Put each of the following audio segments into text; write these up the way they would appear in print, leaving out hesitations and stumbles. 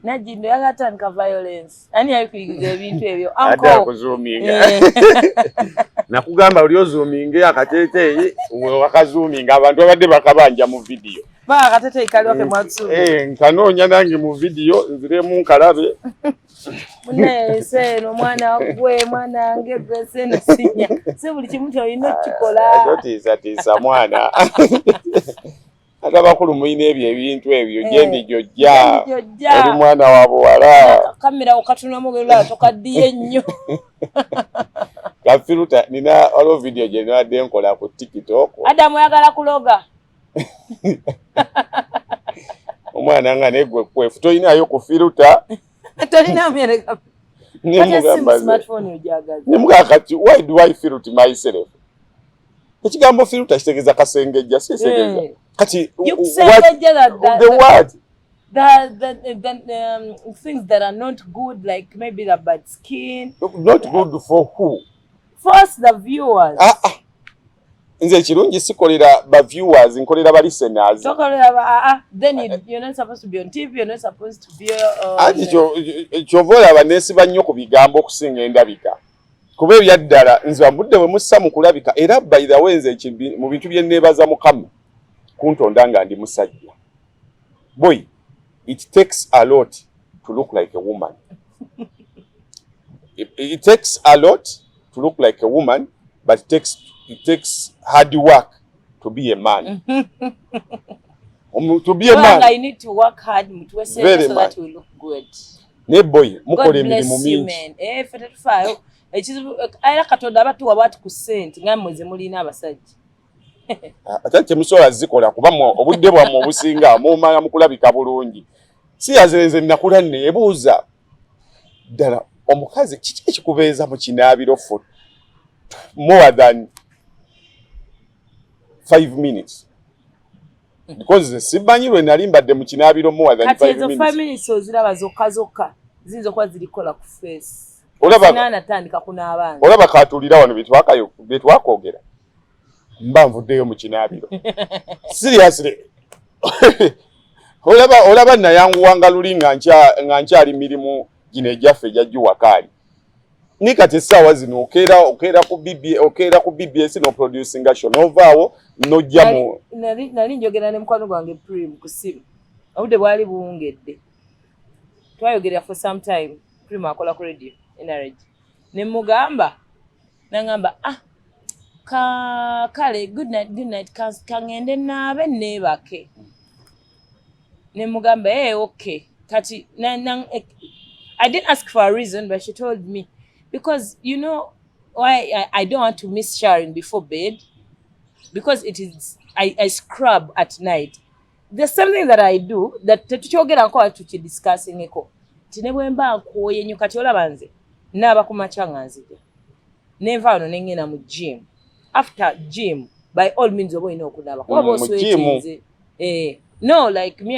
Najindo yakatandika violence. Ani ayikuyigiza ebintu ebyo. Ada kuzoominga. Nakugamba oli ozoominga akatete wakazoominga abantu abadde bakabanja mu video. Ba akatete ikaliwa ke mwatsu. Nkanoonya nange mu video nziremu nkalabe. Mune seno mwana gwe mwana nge gwese nasinya. Se buli kimu kyolina kikola. Tiisa mwana. Ate bakulu muyina ebintu ebyo gyendi jojja oli mwana wa buwala kamera okatunamu gela tokaddiye nnyo kafiruta nina olo video gye nwadde nkola ku TikTok Adamu yagala kuloga omwana nga negwe kwefu toyinayo kufiruta tolina mwereka smartphone ojagaza nemugakati why do I filter myself ekigambo filter kitegeza kasengejja sesegeza kati the word the things that are not good, like maybe the bad skin. Not good for who? For us, the viewers. Nze kirungi sikolera ba viewers nkolera ba listeners. Then you're not supposed to be on TV, you're not supposed to be ati chovola abanesi bannyo ku bigambo okusinga endabika. Kuba ebyaddala nze ambudde we mussa mu kulabika era by the way nze mu bintu bye neebaza Mukama kuntonda nga ndi musajja. Boy, it takes a lot to look like a woman. It takes a lot to look like a woman, but it takes hard work to be a man. To be a man, I need to work hard so that we look good. Ne boy, mukole emirimu mingi. Fetatufayo. Era Katonda abatuwa bwati ku ssente nga mweze mulina abasajja. Ate musola zikola kuba obudde bwammwe obusinga mumala mukulabika bulungi. Si yazenze nakula neebuuza ddala omukazi kiki ekikubeeza mu kinaabiro for more than 5 minutes? Because sibanyi lwe nali mbadde mu kinaabiro more than 5 minutes. Kati ezo 5 minutes oziraba zokka ziyinza okuba zirikola ku face. Olaba katulira wano bye twakoogera mba nvuddeyo mu kinaabiro. Seriously. Olaba nayanguwanga luli nga nkyali mirimu gino ejjaffe ejjajjuwakaali. Ni kati essaawa zino okeera ku BBS n'oproducinga show n'ovaawo n'ojja mu... Nali njogera ne mukwano gwange Prim ku simu. Obudde bwali buwungedde. Twayogerera for some time. Prim akola ku radio NRG. Ne mugamba nangamba kale good night kangende naabe neebake. Ne mugamba okay. Kati I didn't ask for a reason, but she told me because you know why I don't want to miss showering before bed because it is I scrub at night. There's something that I do that tukyogera nko tukidiscussing eko. Tinebwe mba nkoye nnyo kati olaba nze naaba ku makya nga nzija. Nenva wano nengenda mu gym. After gym, by all means oba olina okunaaba. Kuba bw'oswetinze. No, like me,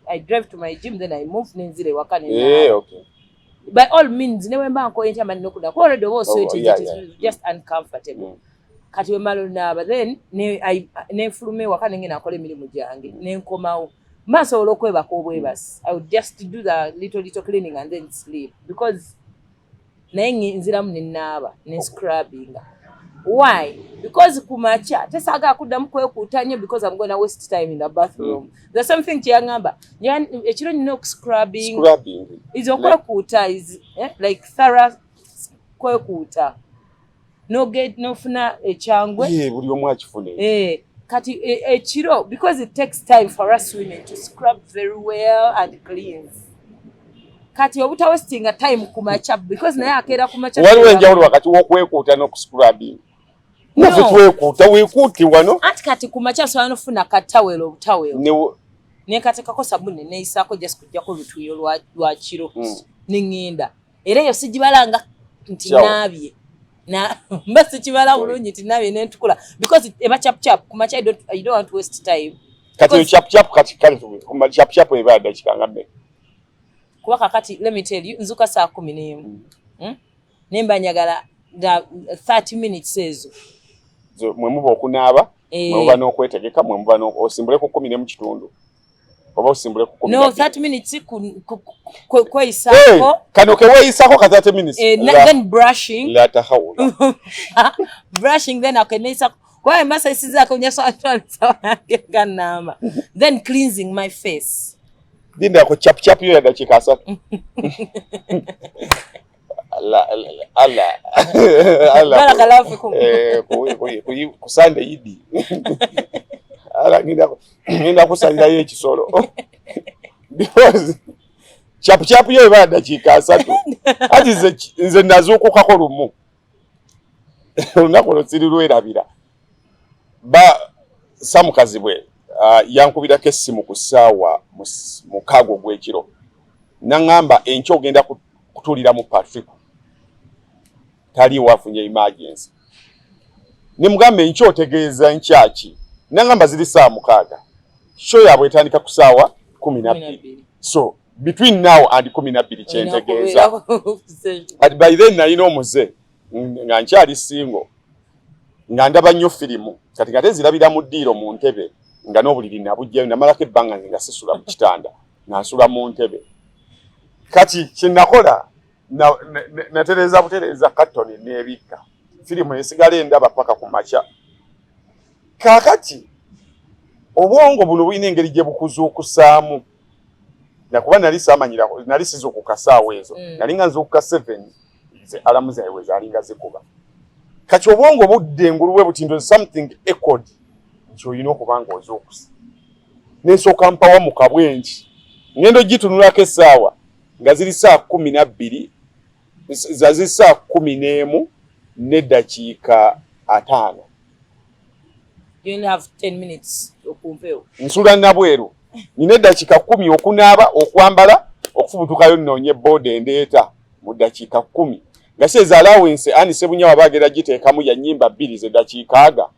I drive to my gym, then I move nenzire ewaka nennaaba. Okay. By all means, newe mba nkoye nti amani n'okunaaba. Kuba already oba oswetinze, it is just uncomfortable. Kati we malo naaba, then nenfuluma ewaka nengenda akola emirimu gyange. Nenkomawo. Masobola okwebaka obwebasi. I would just do the little cleaning and then sleep. Because naye nziramu nennaaba, scrubbing. Why? Because kumacha tesaga kuddamu kwekuuta nnyo because I'm going to waste time in the bathroom. There's something kyangamba. Ekiro nnina okuscrubbing. Is okwekuuta is like thorough kwekuuta. Nofuna ekyangwe. Buli omu akifune. Kati ekiro because it takes time for us women to scrub very well and clean. Kati obuta wasting a time kumacha because naye akeera kumacha. Waliwo enjawulo wakati w'okwekuuta n'okuscrubbing. Wekuuta weekuuti wano. Anti kati kumacha sobola n'ofuna katawero obutawero. Ne katekako sabuni neeyisaako just kujjako olutuuyo lwa kiro. Nengenda. Era eyo sigibalanga nti naabye. Mba sikibala bulungi nti naabye nentukula. Because eba chap kumacha I don't want to waste time. Kati chap kati chap eba dakika nga mmeka. Kuba kakati let me tell you nzuka saa 11. Nemba njagala 30 minutes ezo. Mwe muba okunaaba, mwe muba n'okwetegeka, mwe muba osimbuleko 10 mu kitundu. oba osimbule ku 12. No, 30 minutes kweisako. Kano ke weisako ka 30 minutes. Then brushing. La tahawula. Brushing then akenisa kwa masa isiza kunyesha atwalisa ganama. Then cleansing my face. Dinda ko chap yo ya dakika 3. Allah. Barakallahu fikum. Ku Sunday Idi. Ala nginda kusanga y'ekisolo. Because chap yo ba dakika 3. Ati nze nazuukuka ko lumu. Olunaku lw'otsiri lwerabira. Samukazi bwe yankubirako essimu ku ssaawa mukaago gw'ekiro. Nangamba enkya ogenda kutulira mu Patrick. Tali wafunye emergency. Nimugamba enkya otegeeza nkyaki. Nangamba ziri saa 6. Show yabwe etandika ku ssaawa 12. So between now and 12 kyentegeeza. But by then nalina omuze nga nkyali single. Nga ndaba nnyo firimu. Kati nga tezirabira mu ddiiro mu ntebe. Nga n'obuliri nabujjayo namalako ebbanga nga sisula mu kitanda. Nansula mu ntebe. Kati kyenakola natereza butereza katoni n'ebikka. Firimu esigala endaba paka ku makya. Kaakati obwongo buno bulina engeri gye bukuzuukusaamu. Nakuba nali saamanyira nali sizuukuka ssaawa ezo. Nali nga nzuukuka 7 alamu zaabwe zaalinga zikuba. Kati obwongo budde enguluwe butindo something echoed. Nti olina okuba nga ozuukusa. N'esooka mpawa mu kabwenji. Ngendo gitunulako essaawa nga ziri saa 12 zaziri saa 11 n'eddakiika 5. You only have 10 minutes okumpeo. Nsula nabweru. Nina eddakiika 10 okunaaba, okwambala, okufubutukayo nnoonye boda endeeta mu ddakiika 10. Nga seza allowance ani Sebunya bagera giteekamu ya nnyimba 2 z'eddakiika aga.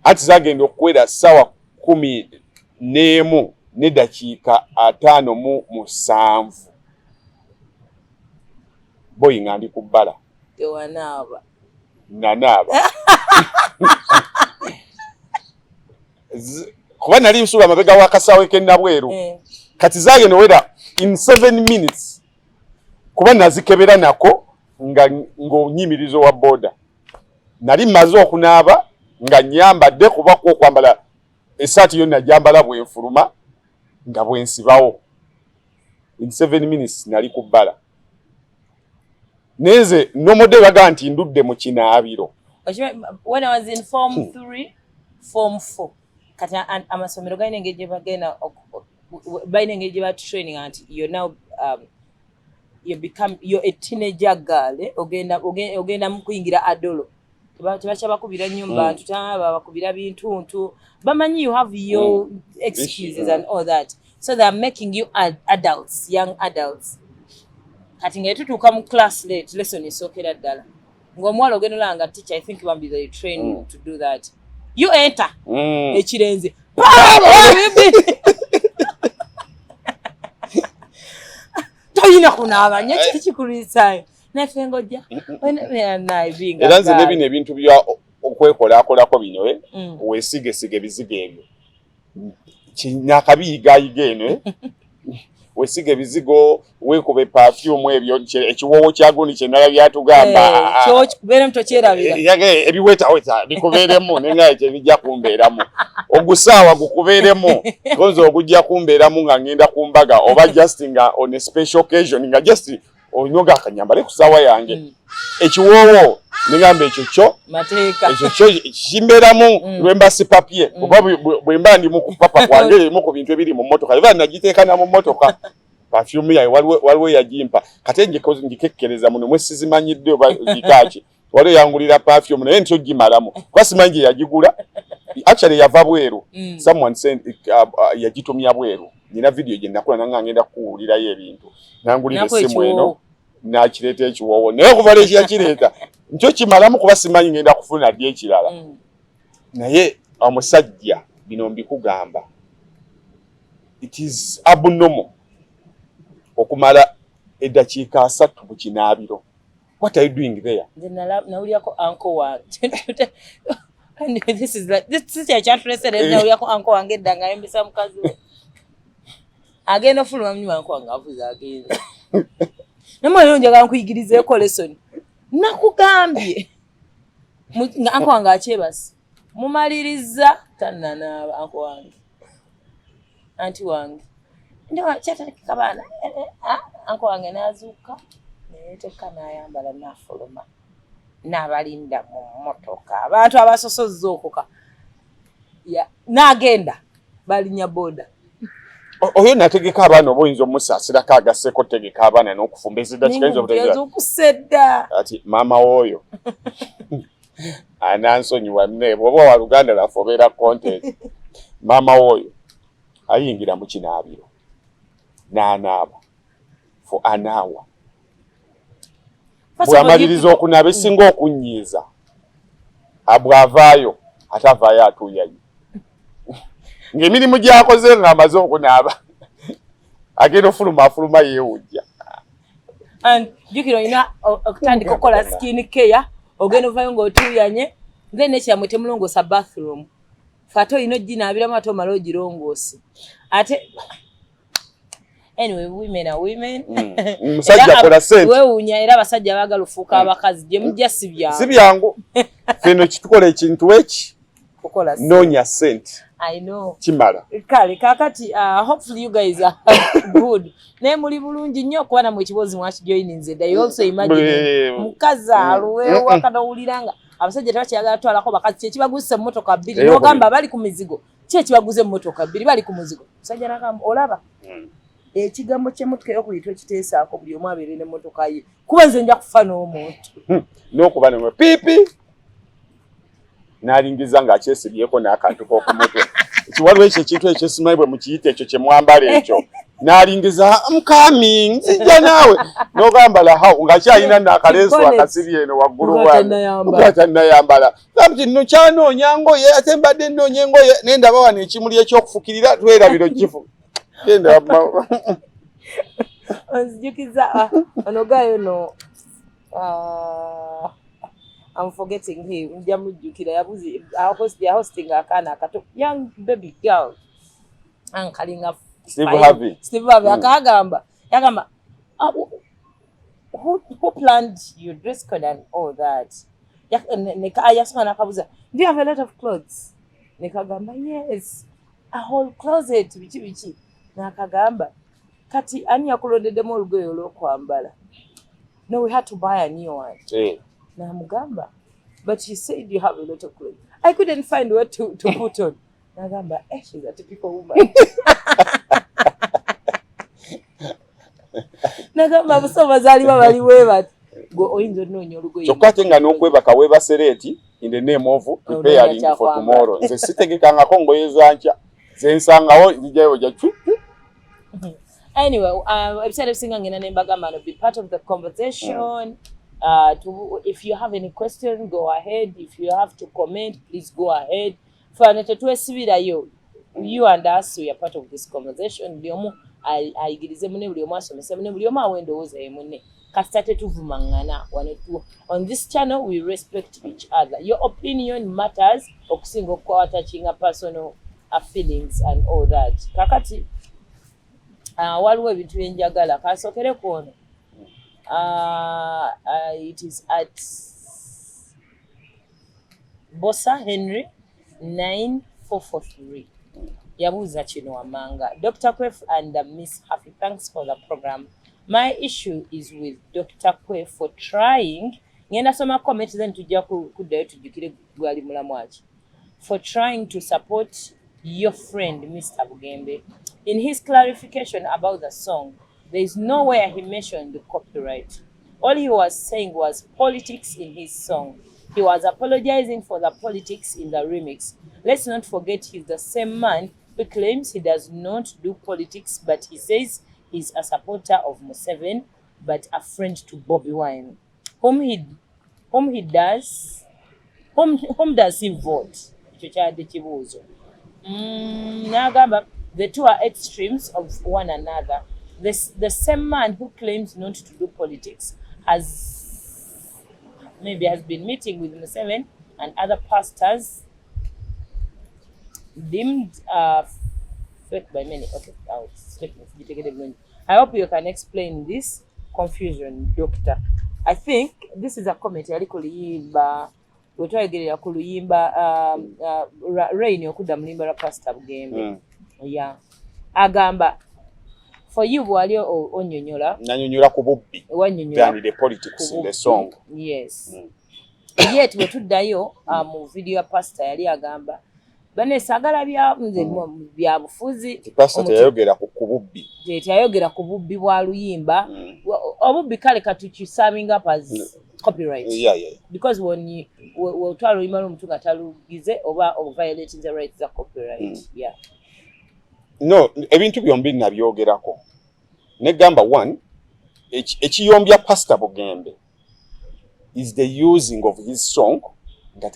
Ati zagenda okukwera ssaawa 11 n'eddakiika 57. Boyi nga ndi ku bbala. Tewanaaba. Nanaaba. Kuba nali nsula amabega w'akasaawe k'ennabweru. Kati zagenda owera in 7 minutes. Kuba nazikebera nako ng'onyimirizo wa boda. Nali mmaze okunaaba nga nyambadde kuba kwambala essaati yonna gyambala bwenfuluma nga bwensibawo. In 7 minutes nali ku bbala. Neze nomode baga nti ndudde mu kinaabiro. When I was in Form 3, Form 4, kati amasomero galina engeri gye bagenda balina engeri gye training anti you're now you're a teenager girl. Ogenda mu kuyingira adolo. Tebakya bakubira nnyumba tutaba bakubira bintuntu. Bamanyi you have your excuses and all that. So they are making you adults, young adults. Kati nga tutuuka mu class late lesson esookera ddala. Ng'omuwala ogenda olanga teacher, I think bambi they train you to do that. You enter. Ekirenze. Toyina kunaaba nnyo kikikuliisayo. Naffe ng'ojja. Era nze ne bino ebintu bya okwekolaakolako bino weesigesige bizigo ebyo. Kinyakabiyigayiga eno wesiga ebizigo weekube perfume ebyo ekiwoowo kya gundi kye nalabye byatugamba kyo kikubeere muto kyerabira ebiwetaweta bikubeeremu nenga ekyo bijja kumbeeramu ogusaawa gukubeeremu gonza ogujja kumbeeramu nga ngenda ku mbaga oba just nga on a special occasion nga just onyoga akanyambale ku ssaawa yange ekiwoowo nigamba ekyo kyo mateeka ekyo kyo kimbeeramu lwemba si papier oba bwemba ndi mu kupapa kwange erimu ku bintu ebiri mu mmotoka eva nagiteeka na mu mmotoka perfume yayo waliwo yagimpa kate ngikekkereza muno mwe sizimanyidde oba gikaaki waliwo yangulira perfume naye nti ogimalamu kuba simanyi gye yagigula actually yava bweru someone sent yagitumya bweru nina video gye nakola nanga ngenda kuwulirayo ebintu nangulira essimu eno nakireeta ekiwoowo naye okuva leki yakireeta nkyo kimalamu kuba simanyi ngenda kufuna ddi ekirala naye omusajja bino mbikugamba it is abnormal okumala eddakiika 3 mu kinaabiro. What are you doing there? Nawulirako uncle wange And this is a chat president now yako anko wange danga yembisa mukazi we. Agenda ofuluma mnyu anko wange avuza agenda. Namwe lero njaga nkuyigirizeeko lesson. Nakugambye. Anko wange akyebasi. Mumaliriza tanana anko wange. Anti wange. Ndio chataka bana. Anko wange nazuka. Neteka nayambala nafuluma. N'abalinda mu motoka abantu abasosozza okuka n'agenda balinya boda oyo nategeka abaana oboyinza omusaasirako agasseko tegeka abaana n'okufumba eziddakika yinza obutegeeza ati maama w'oyo anansonyiwa nne bw'oba wa Luganda laffe obeera content maama w'oyo ayingira mu kinaabiro n'anaaba for an hour bw'amaliriza okunaaba esinga okunyiiza bw'avaayo atavaayo atuuyayo ng'emirimu gy'akoze ng'amaze okunaaba agenda ofuluma yeewujja. Jjukira olina okutandika okukola skin care ogenda ovaayo ng'otuuyanye then ekyamwe temulongoosa bathroom fe ate olina oginaabiramu ate omala ogirongoose ate anyway, women are women. Musajja akola sente. Weewuunya era abasajja baagala ofuuka abakazi gye mujja si byangu. Si byangu. Feno kitukola ekintu eki. Kukola sente. Noonya sente. I know. Kimala. Kale kakati hopefully you guys are good. Naye muli bulungi nnyo okuba namwe ekibozi mwakijoyininze dda. You also imagine mukazi aluweewo akadawuliranga abasajja tebakyagala twalako bakazi kyekibaguzisa emmotoka bbiri n'ogamba bali ku mizigo ki ekibaguza emmotoka bbiri bali ku muzigo musajja n'agamba olaba ekigambo ky'emmotoka ey'okuyitwa ekiteesaako buli omu abeere n'emmotoka ye kuba nze nja kufa n'omuntu n'okuba nemwe piipi n'alingiza ng'akyesibyeko n'akantu k'oku mutwe ekiwaliwo ekyo ekintu ekyesimayi bwe mukiyita ekyo kye mwambala ekyo n'alingiza mukami nzijja naawe n'ogamba lahaw ng'akyalina n'akaleesu akasiri eno waggulu watannayambala kabuti nno kyanoonya ngoye ate mbadde nnoonya engoye nendaba wano ekimuli ekyokufukirira twerabiro kifu genda onzijukiza onogayo no I'm forgetting him. Njamujjukira yabuzi hosting akaana akato young baby girl ankalinga Steve Harvey akagamba yagamba who planned your dress code and all that yasona akabuza do you have a lot of clothes nekagamba yes a whole closet bichi nakagamba kati ani yakulondeddemu olugoye olw'okwambala no we had to buy a new one Namugamba, but you said you have a lot of clothes. I couldn't find what to put on. Nagamba, she's a typical woman. Nagamba, so bazaliwa baliwe go oyinza nnoonya olugoye. Kyokka ate nga n'okwebaka weebasereeti in the name of preparing for tomorrow. Nze sitegekangako ngoye za nkya. Ze nsangawo zijjayo ja Anyway, episode of Singa ngena nembagamba will be part of the conversation. If you have any question, go ahead. If you have to comment, please go ahead. You and us, we are part of this conversation. On this channel, we respect each other. Your opinion matters. Touching personal feelings and all that. Kakati, waliwo ebintu byenjagala kasokere kuono. It is at Bossa Henry 9443. Yabuza kino wamanga. Dr. Kwef and Miss Happy, thanks for the program. My issue is with Dr. Kwef for trying. Ngenda soma comment then tujja kuddayo tujjukire gwali mulamwachi. For trying to support your friend Mr. Bugembe. In his clarification about the song, there is nowhere he mentioned the copyright. All he was saying was politics in his song. He was apologizing for the politics in the remix. Let's not forget he's the same man who claims he does not do politics, but he says he's a supporter of Museveni, but a friend to Bobi Wine. Whom does he vote? The two are extremes of one another. The same man who claims not to do politics has been meeting with Museveni and other pastors deemed fake by many. Okay, I hope you can explain this confusion, Doctor. I think this is a comment yali ku luyimba wetwayogerera ku luyimba Rain okudda mu luyimba lwa Pastor Bugembe. Yeah. Agamba for you wali onyonyola nanyonyola ku bubbi wanyonyola the politics in the song. Yes. Yet wetuddayo mu video ya Pastor yali agamba bane sagala bya bufuzi Pastor teyayogera ku bubbi. Teyayogera ku bubbi bwa luyimba. Obubbi kale katukisaming up as copyright. Yeah. Because when you twala oluyimba lw'omuntu nga talugize oba violating the rights of copyright. Yeah. No, ebintu byombi nabyogerako. Negamba one, ekiyombya Pastor Bugembe is the using of his song nga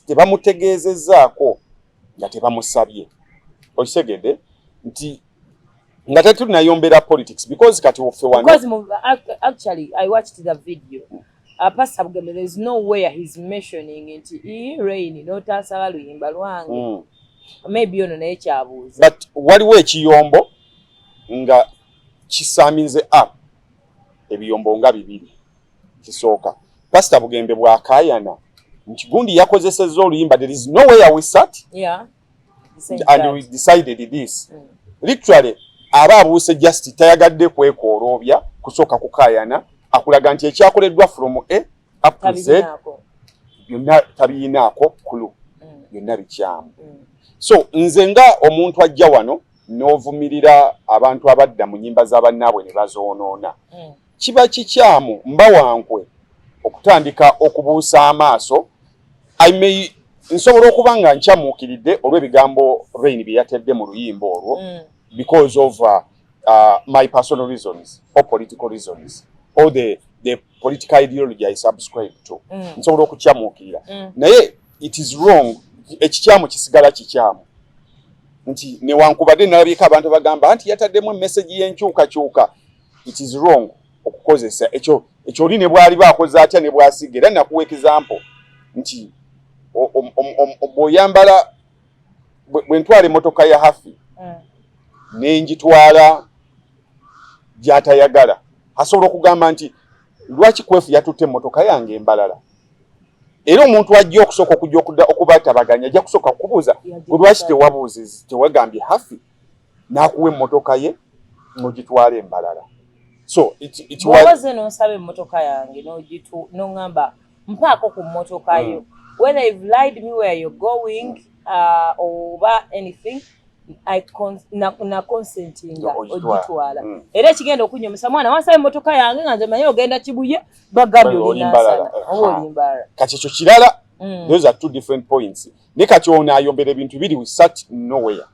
tebamutegeezezaako nga tebamusabye. Okitegedde nti nga tetunayombera politics because kati offe wano. Because actually I watched the video. Pastor Bugembe, there is nowhere he's mentioning nti Rain notaasala luyimba lwange. Maybe ono naye kyabuuza. But waliwo ekiyombo nga kisaaminze up ebiyombo nga bibiri. Kisooka Pastor Bugembe bw'akaayana nti gundi yakozesezza oluyimba, there is nowhere we sat. Yeah. And we decided this. Literally aba abuuse just tayagadde kwekoroobya kusooka kukaayana akulaga nti ekyakoleddwa from A up to Z byonna tabiinaako kulu byonna bikyamu. So nze nga omuntu ajja wano n'ovumirira abantu abadda mu nnyimba z'abannaabwe ne bazoonoona. Kiba kikyamu mbawankwe okutandika okubuusa amaaso. Nsobola okuba nga nkyamuukiridde olw'ebigambo Rain bye yatedde mu luyimba olwo because of my personal reasons or political reasons or the political ideology I subscribe to. Nsobola okukyamuukirira. Naye it is wrong. Ekikyamu kisigala kikyamu. Nti newankubadde nalabika abantu bagamba nti yataddemu message y'enkyukakyuka. It is wrong okukozesa ekyo oli ne bwali bakoze atya ne bwasiga. Era nakuwa example nti bw'oyambala bwe ntwala emmotoka ya Hafi n'engitwala gy'atayagala asobola okugamba nti lwaki Kwefu yatutte emmotoka yange embalala. Era omuntu ajja okusooka okujja okubatabaganya ajja kusooka kukubuuza lwaki tewagambye Hafi n'akuwa emmotoka ye n'ogitwala embalala. So it was n'osaba emmotoka yange n'ongamba mpaako ku mmotoka yo. Whether you've lied me where you're going or anything, na consentinga ogitwala. Era ekigenda okunyomesa mwana wasaba emmotoka yange nga nze manyi ogenda Kibuye bagambye olinaasana oba olimbala. Kati ekyo kirala. Those are two different points. Ne kati ono ayombera ebintu biri we sat nowhere.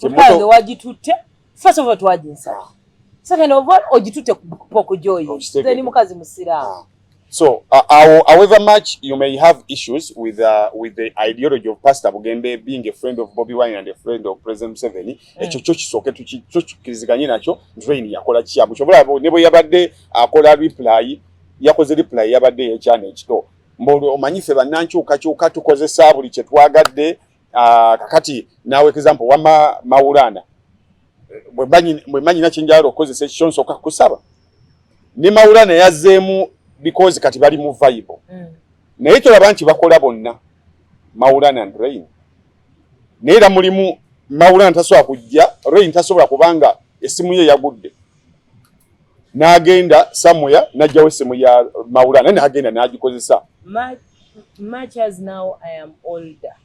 Mpange wagitutte first of all twaginsala. Second of all ogitutte ku Joyi. Nze ni mukazi musiraamu. So, however much you may have issues with the ideology of Pastor Bugembe being a friend of Bobi Wine and a friend of President Museveni, ekyo kyo kisooke tukiriziganye nakyo. Rain yakola kyamu. Kyobola ne bwe yabadde akola reply, yakoze reply yabadde yekyana ekito. Mbolo omanyife bannankyukakyuka tukozesa buli kye twagadde. Kakati nawe example wama Maulana. Bwe manyi nakinjalo okozesa ekyo nsooka kusaba. Ne Maulana yazzeemu because kati bali mu vibe. Naye tolaba nti bakola bonna Maulana and Rain. Naye era mulimu Maulana tasobola kujja, Rain tasobola kubanga essimu ye yagudde. N'agenda somewhere n'ajjawo essimu ya Maulana n'agenda n'agikozesa. Much as now I am older.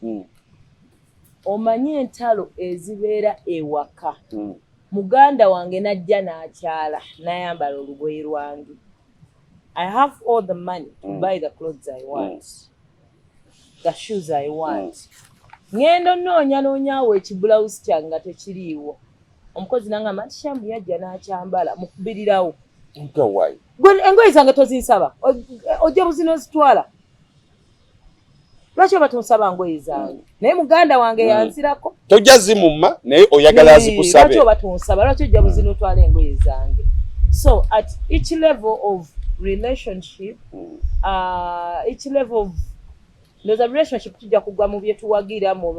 Omanyi entalo ezibeera ewaka. Muganda wange najja n'akyala n'ayambala olugoye lwange. I have all the money to buy the clothes I want, the shoes I want. Ngendo noonya ekibulawuzi kyange nga tekiriiwo. Omukozi nangamba nti Shambu yajja n'akyambala mukubirirawo. Engoye zange tozinsaba. Ojja buzinozitwala. Lwaki oba tonsaba ngoye zange? Naye muganda wange yanzirako. Tojja zimumma naye oyagala azikusabe. Lwaki oba tonsaba? Lwaki ojja buzinotwala engoye zange? So at each level of relationship, each level of ndoza relationship tujja kugwa mu byetuwagira mu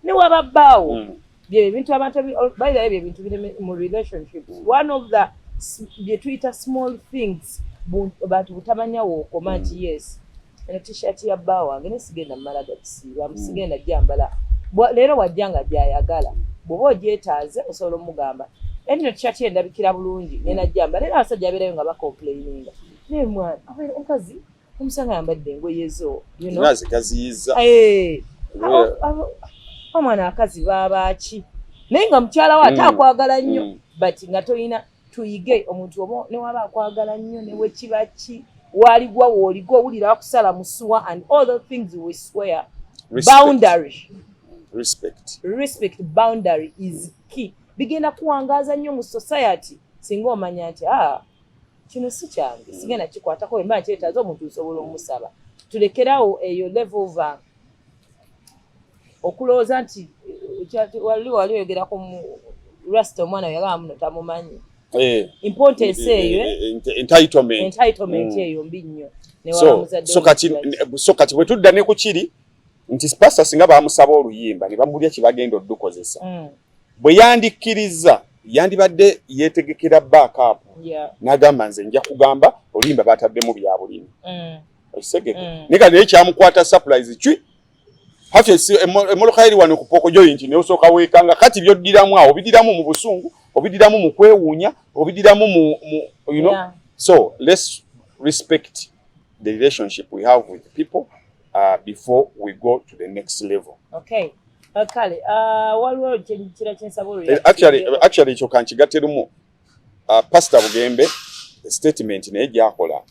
ne wababbaawo bye ebintu abantu by the way ebintu biri mu relationships one of the bye tuyita small things abantu butamanyawo okoma nti yes eno t-shirt ya bbaawo wange nesigenda mmala gakisiiba musigenda gyambala leero wajja nga gyayagala bw'oba ogyetaaze osobola omugamba eno t-shirt endabikira bulungi nena gyambala era abasajja abeerayo nga bacomplaininga naye mwana omukazi omusanga yambadde engoye zo nazigaziyiza omwana akazi baabaki naye nga mukyala we ate akwagala nnyo but nga tolina tuyige omuntu oba newaba akwagala nnyo newe kibaki waligwa wooligwa owulira wakusala musuwa and all the things we swear boundary respect boundary is key bigenda kuwangaaza nnyo mu society singa omanya nti kino si kyange sigenda kikwatako wemba nkyetaaza omuntu osobola omusaba tulekerawo eyo level of okulowooza nti wali oyogeraku mu rasta omwana yagamba muno tamumanyi importance eyo entitlement eyo mbi nnyo so kati bwe tudda ne ku kiri nti pasta singa bamusaba oluyimba ne bamulya kibagenda oddukozesa bwe yandikkiriza yandibadde yeetegekera backup n'agamba nze nja kugamba oluyimba bataddemu bya bulimi ekisegeke nika naye kyamukwata surprise ki hafya emmotoka eri wano ku poko joint ne osooka weekanga kati byoddiramu awo obidiramu mu busungu obidiramu mu kwewuunya obidiramu mu you know so let's respect the relationship we have with people before we go to the next level. Okay. Kale waliwo kira kyensaba actually ekyo kankigaterumu Pastor Bugembe statement naye gyakola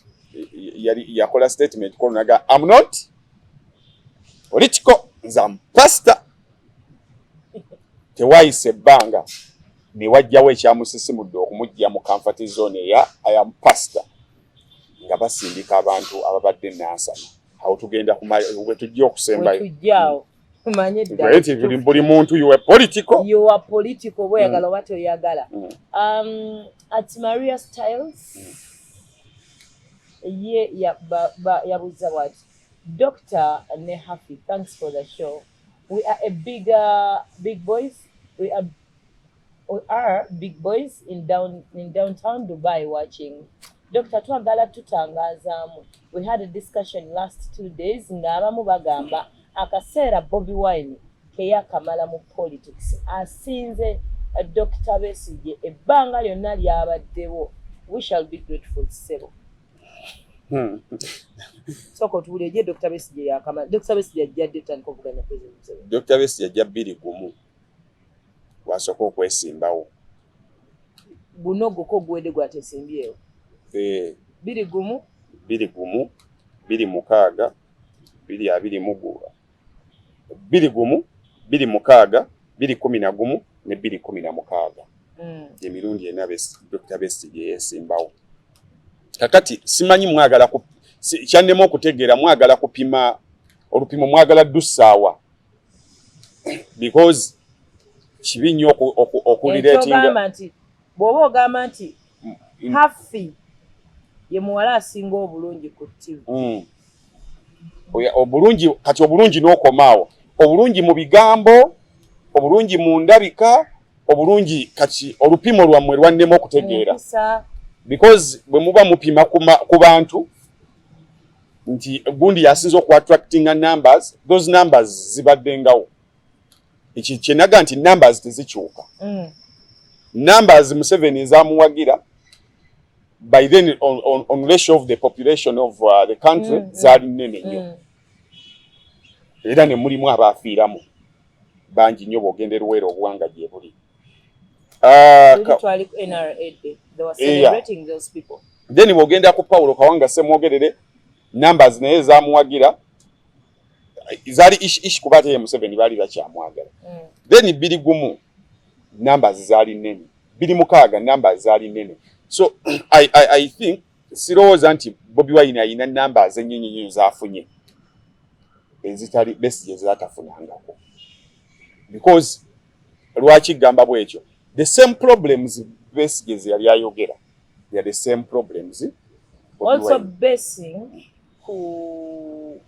yakola statement konaga I'm not political nze pastor tewayise ebbanga ne wajjawo ekyamusisimudde okumujja mu comfort zone eya I am pastor nga basindika abantu ababadde nansana awo tugenda kumwe tujja okusembayo buli muntu you are political boyagala oba toyagala at Maria Styles yabuza what Dr. Nehafi, thanks for the show. We are a big boys. We are big boys in downtown Dubai watching. Dr. Twagala tutangazamu. We had a discussion last 2 days ng'abamu bagamba akaseera Bobi Wine keya kamala mu politics asinze Dr. Besigye ebbanga lyonna lyabaddewo. We shall be grateful sebo. Soko tuwulije Dr. Besigye yakamala. Dr. Besigye ajjadde tandika okuvuganya President Museveni. Dr. Besigye ajja 2 wasooka okwesimbawo. Guno goko guwedde gwatesimbyewo. 2 2 2 6 2 6 211 ne 216 emirundi ena Dr. Besigye yesimbawo. Kakati simanyi mwagala kyannema okutegeera mwagala kupima olupimo mwagala ddusaawa because kibi nnyo okulireetinga nti bw'oba ogamba nti hafi ye muwala asinga obulungi ku TV. Obulungi kati obulungi n'okomaawo obulungi mu bigambo obulungi mu ndabika obulungi kati olupimo lwammwe lwannema okutegeera because bwe muba mupima ku bantu nti gundi yasinza okuattractinga numbers those numbers zibaddengawo ekyo kyenaga nti numbers tezikyuka numbers Museveni ezamuwagira by then on ratio of the population of the country zaali nnene nnyo era ne mulimu abaafiiramu bangi nnyo bw'ogenda Luweero obuwanga gye buli. Then bw'ogenda ku Paulo Kawanga Ssemwogerere numbers naye zaamuwagira zaali ishi kuba ate ye Museveni baali bakyamwagala. Then 2 numbers zaali nnene 2 numbers zaali nnene. So I think sirowooza nti Bobi Wine ayina numbers ennyo zaafunye ezitali Besigye zaatafunangako because lwaki gamba bwekyo the same problems Besigye yali ayogera they are the same problems also basing ku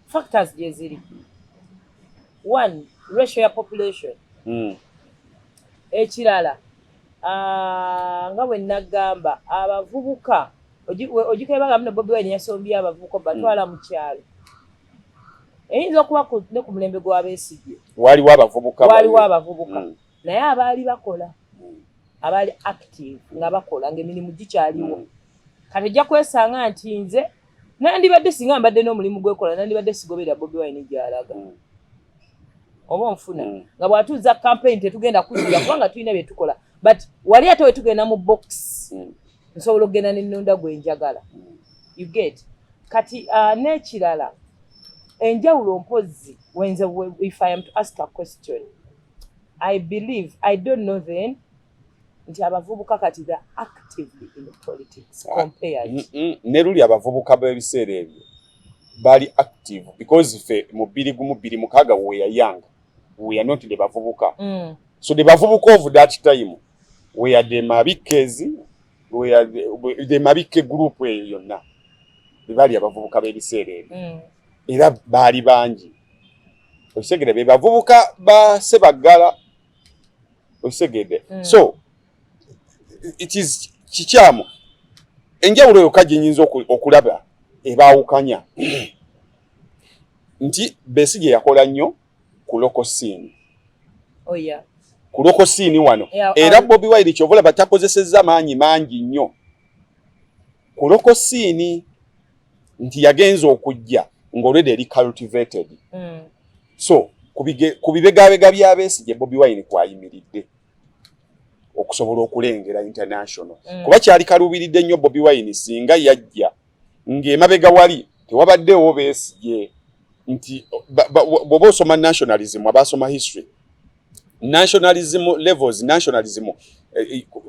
factors gyeziri. One, ratio ya population. Ekirala nga bwe nagamba abavubuka ogikebaga mno Bobi Wine yasombye abavubuka batwala mu kyalo. Eyinza okuba ne ku mulembe gwa Besigye waliwo abavubuka naye abaali bakola abaali active nga bakola ng'emirimu gikyaliwo. Kati ojja kwesanga nti nze nandibadde singa mbadde n'omulimu gwekola nandibadde sigobera Bobi Wine gy'alaga. Oba nfuna nga bw'atuuza campaign tetugenda kujja kubanga tulina bye tukola, but wali ate we tugenda mu box nsobola okugenda n'ennonda gwe njagala. You get kati n'ekirala enjawulo mpozzi wenze if I am to ask a question, I believe I don't know then nti abavubuka kati they are actively in politics compared ne luli abavubuka b'ebiseera ebyo bali active because fe mu 2026 we are young, we are not the bavubuka. So the bavubuka of that time we are the mabikezi, we are the mabike group yonna bali abavubuka b'ebiseera ebyo era bali bangi osegede be bavubuka ba Sebagala osegede. So it is kikyamu enjawulo yo kaji nyinzo okulaba ebaawukanya nti Besigye yakola nnyo ku local scene. Oh yeah. Ku local scene wano era Bobi Wine kyovola batakozesezza maanyi mangi nnyo ku local scene nti yagenza okujja ng'olwedde eri cultivated. So kubibegabega bya Besigye Bobi Wine kwayimiridde okusobola okulengera international. Kuba kyali kalubiridde nnyo Bobi Wine singa yajja ng'emabega wali tewabaddewo Besigye nti bw'oba osoma nationalism abasoma history nationalism levels nationalism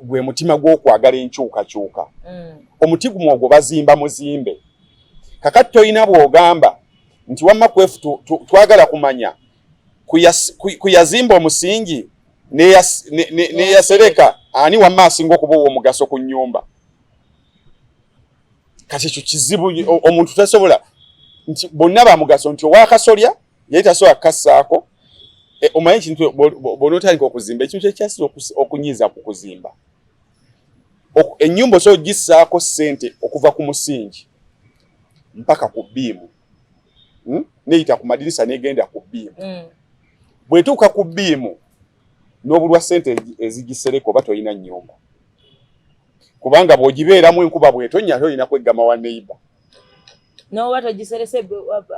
gwe mutima gw'okwagala enkyukakyuka. Omuti gumu ogwo bazimba muzimbe kakati toyina bw'ogamba nti wamma kwefu twagala kumanya kuyazimba omusingi neyasereka ani wamma asinga okuba omugaso ku nnyumba. Kati ekyo kizibu omuntu tasobola nti bonna bamugaso nti owakasolya yali tasobola kukassaako. Omanyi ekintu bw'onootandika okuzimba ekintu ekyasira okunyiiza ku kuzimba ennyumba osobola ogissaako ssente okuva ku musingi mpaka ku bbiimu neyita ku madirisa negenda ku bbiimu. Bwetuuka ku bbiimu n'obulwa ssente ezigisereka oba tolina nnyumba kubanga bw'ogibeeramu enkuba bw'etonnya tolina kweggama wa neighbor. No, what I just said,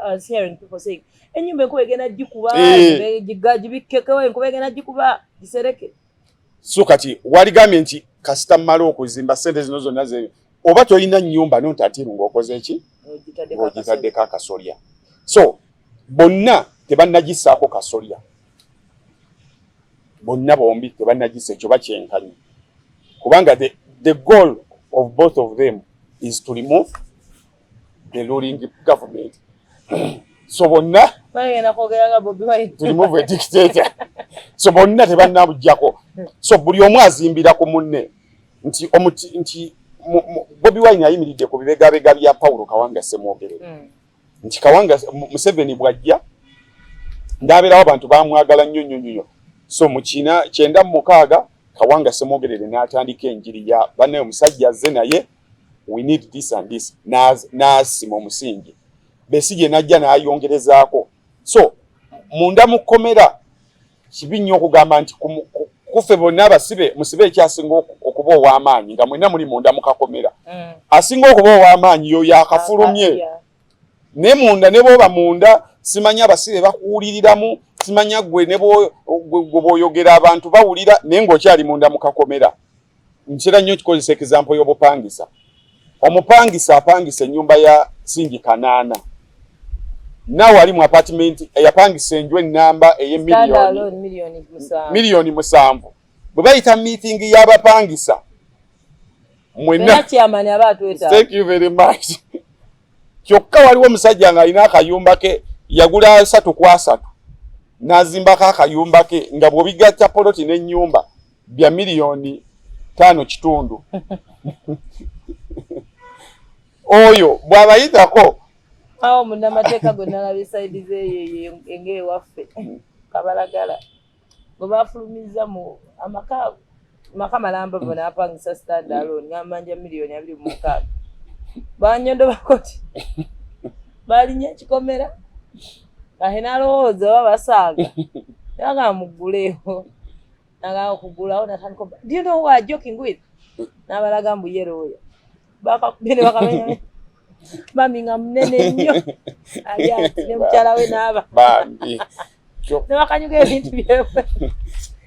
I was hearing people saying, and you make away again, Jikuba, Jibika, and go again, Jikuba, Jisereke. So, Kati, Waligami nti kasita mmala okuzimba ssente zino zonna ze oba tolina nnyumba n'ontatiru ng'okoze ki ng'ogitaddeko akasolya. So bonna tebannagissaako kasolya, bonna bombi tebannagissa, ekyo bakyenkanyi kubanga the goal of both of them is to remove the ruling government. So bonna to remove a dictator. So bonna tebannabujjako. So buli omu azimbira ku munne nti Bobi Wine ayimiridde ku bibegabega bya Paulo Kawanga Ssemwogerere nti Kawanga Museveni bwajja ndabeerawo abantu bamwagala nnyo. So mu Kina 96 Kawanga Ssemwogerere n'atandika enjiri ya banne omusajja azze naye we need this and this n'asima omusingi. Besigye najja n'ayongerezaako. So munda mu kkomera kibi nnyo okugamba nti kufe bonna abasibe musibe ekyasinga okuba ow'amaanyi nga mwenna muli munda mu kakomera. Asinga okuba ow'amaanyi yo yakafulumye. Ne munda ne bw'oba munda simanya abasibe bakuwuliriramu, simanya gwe ne bw'oyogera abantu bawulira naye ng'okyali munda mu kakomera. Nkira nnyo kikozesa example y'obupangisa. Omupangisa apangisa ennyumba ya Singi Kanaana. Nawe ali mu apartment eyapangisa enju ennamba miliyoni 7. Bwe bayita meeting y'abapangisa mwenna. Thank you very much. Kyokka waliwo omusajja ng'alina akayumba ke yagula 3 n'azimbako akayumba ke nga bw'obigatta poloti n'ennyumba bya miliyoni 5.5. Oyo bw'abayitako awo munnamateeka gonna nalabye saidi zeeyo eng'ewaffe Kabalagala bwe baafulumiza mu amaka malamba n'apangisa stand alone ng'amanja miliyoni 26 banyondo bakoti balinnya ekikomera ahe nalowooza oba basaaga naga muguleewo naga okugulawo natandika do you know who are joking with n'abalaga mbu ye looya bakakubye ne bakamenya mami nga munene nnyo ali ati ne mukyala we n'aba bambi ne bakanyuga ebintu byeffe.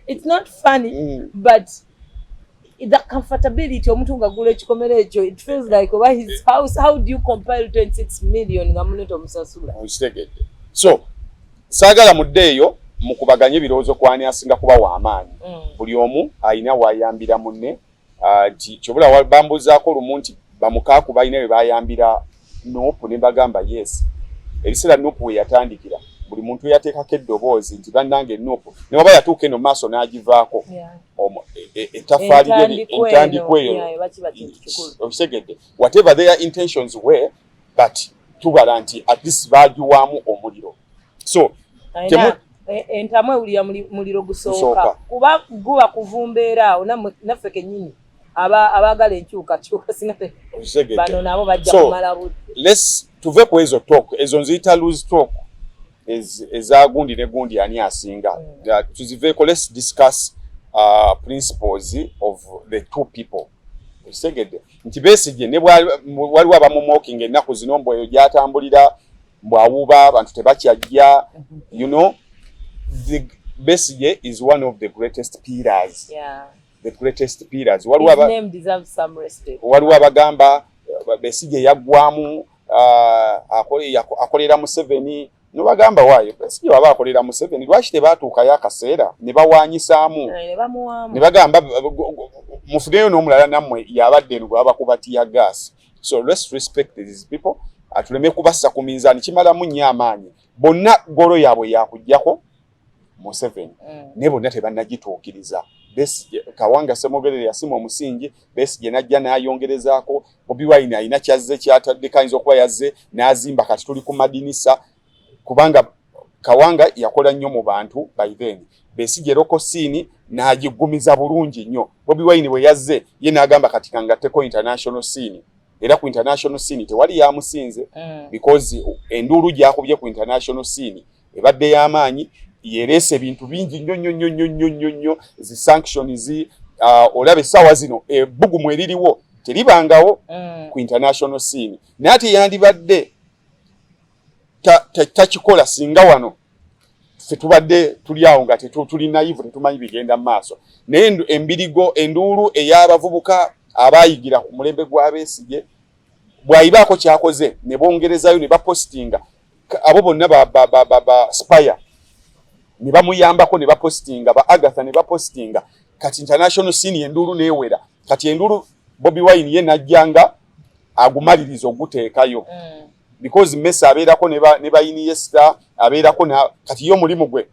It's not funny but the comfortability omuntu ngagula ekikomera ekyo it feels like over his house. How do you compare 26 million nga muneto omusasula? So saagala muddeeyo mukubaganye ebirowoozo kwani asinga kuba w'amaanyi. Buli omu ayina wayambira munne nti kyobula bambuzaako lumu nti bamukaaku balina bye bayambira Nuupu ne bagamba yes. Ebiseera Nuupu we yatandikira buli muntu yateekako eddoboozi nti bannange Nuupu ne waba yatuuka eno maaso n'agivaako ettafaali entandikwa eyo okitegedde whatever their intentions were but tubala nti at least baagiwaamu omuliro. So entamu ewulira muliro gusooka kuba guba kuvumbeera awo naffe kennyini abaagala enkyukakyuka singa bano nabo bajja kumala budde. Let's tuve ku ezo talk ezo nziyita loose talk eza gundi ne gundi ani asinga. Tuziveeko, let's discuss principles of the two people. Segedde nti Besigye ne waliwo abamumoking ennaku zino mbweyo gyatambulira mbwawuba abantu tebakyajja you know the Besigye is one of the greatest pillars. The greatest pillars. His name deserves some respect. Waliwo abagamba Besigye yaggwamu akolera Museveni no bagamba waayo Besigye waba akolera Museveni lwaki tebaatuukayo akaseera ne bawaanyisaamu ne bagamba mufuneyo n'omulala nammwe yabadde lwabakubatiya gas. So let's respect these people. Atuleme kubassa ku minzaani kimalamu nnyo amaanyi. Bonna golo yaabwe yakuggyako Museveni ne bonna tebannagituukiriza. Besigye Kawanga Ssemogerere yasima omusingi Besigye najja n'ayongerezaako Bobi Wine alina kyazze kyatadde kayinza okuba yazze n'azimba kati tuli ku madinisa kubanga Kawanga yakola nnyo mu bantu by then. Besigye Lokosini n'agigumiza bulungi nnyo. Bobi Wine we yazze ye n'agamba kati kangatteko international scene. Era ku international scene tewali yamusinze because enduulu gyakubye ku international scene ebadde y'amaanyi yerese bintu bingi nnyo zi sanctions olabe sawa zino ebbugumu eririwo teribangawo ku international scene. Nati yandibadde takikola singa wano ffe tubadde tuli awo nga tuli naive tetumanyi bigenda mu maaso. Naye embirigo enduulu ey'abavubuka abayigira ku mulembe gwa Besigye bwayibaako kyakoze ne bongerezayo ne bapostinga abo bonna ba spire ne bamuyambako ne bapostinga ba Agatha ne bapostinga kati international scene enduulu neewera kati enduulu Bobi Wine ye najjanga agumaliriza oguteekayo because Messi abeerako ne bayini Esther abeerako kati yo mulimu gwe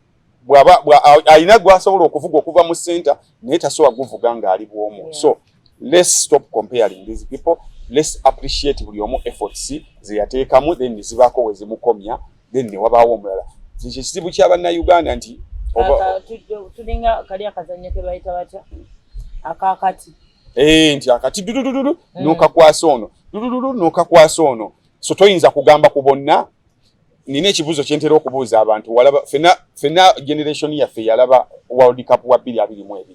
alina gwasobola okuvuga okuva mu center naye tasobola guvuga ng'ali bw'omu. So let's stop comparing these people. Let's appreciate buli omu efforts ze yateekamu then zibaako we zimukomya then ne wabaawo omulala. Kizibu ky'Abannayuganda nti tulinga kali akazannyo ke bayita batya akakati nti akati dudududu n'okakwasa ono dudududu n'okakwasa ono. So toyinza kugamba ku bonna. Nina ekibuuzo kye ntera okubuuza abantu walaba fena generation yaffe yalaba World Cup wa 2022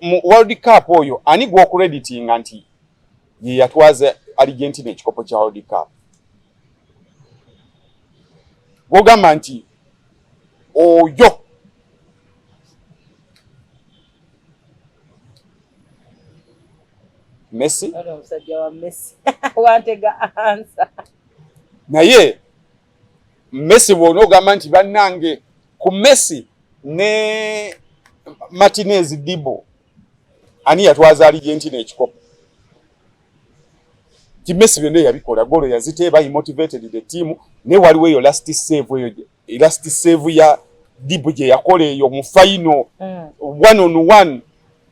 mu World Cup oyo ani gwo creditinga nti ye yatwaza Argentina ekikopo kya World Cup gogamba nti oyo Messi omusajja wa Messi wantega answer naye Messi bw'ona ogamba nti bannange ku Messi ne Martinez Dibo ani yatwaza Argentina ekikopo ti Messi byonna yabikola golo yaziteeba he motivated the team ne waliwo eyo last save ya Dibo gye yakola eyo mu final 1-on-1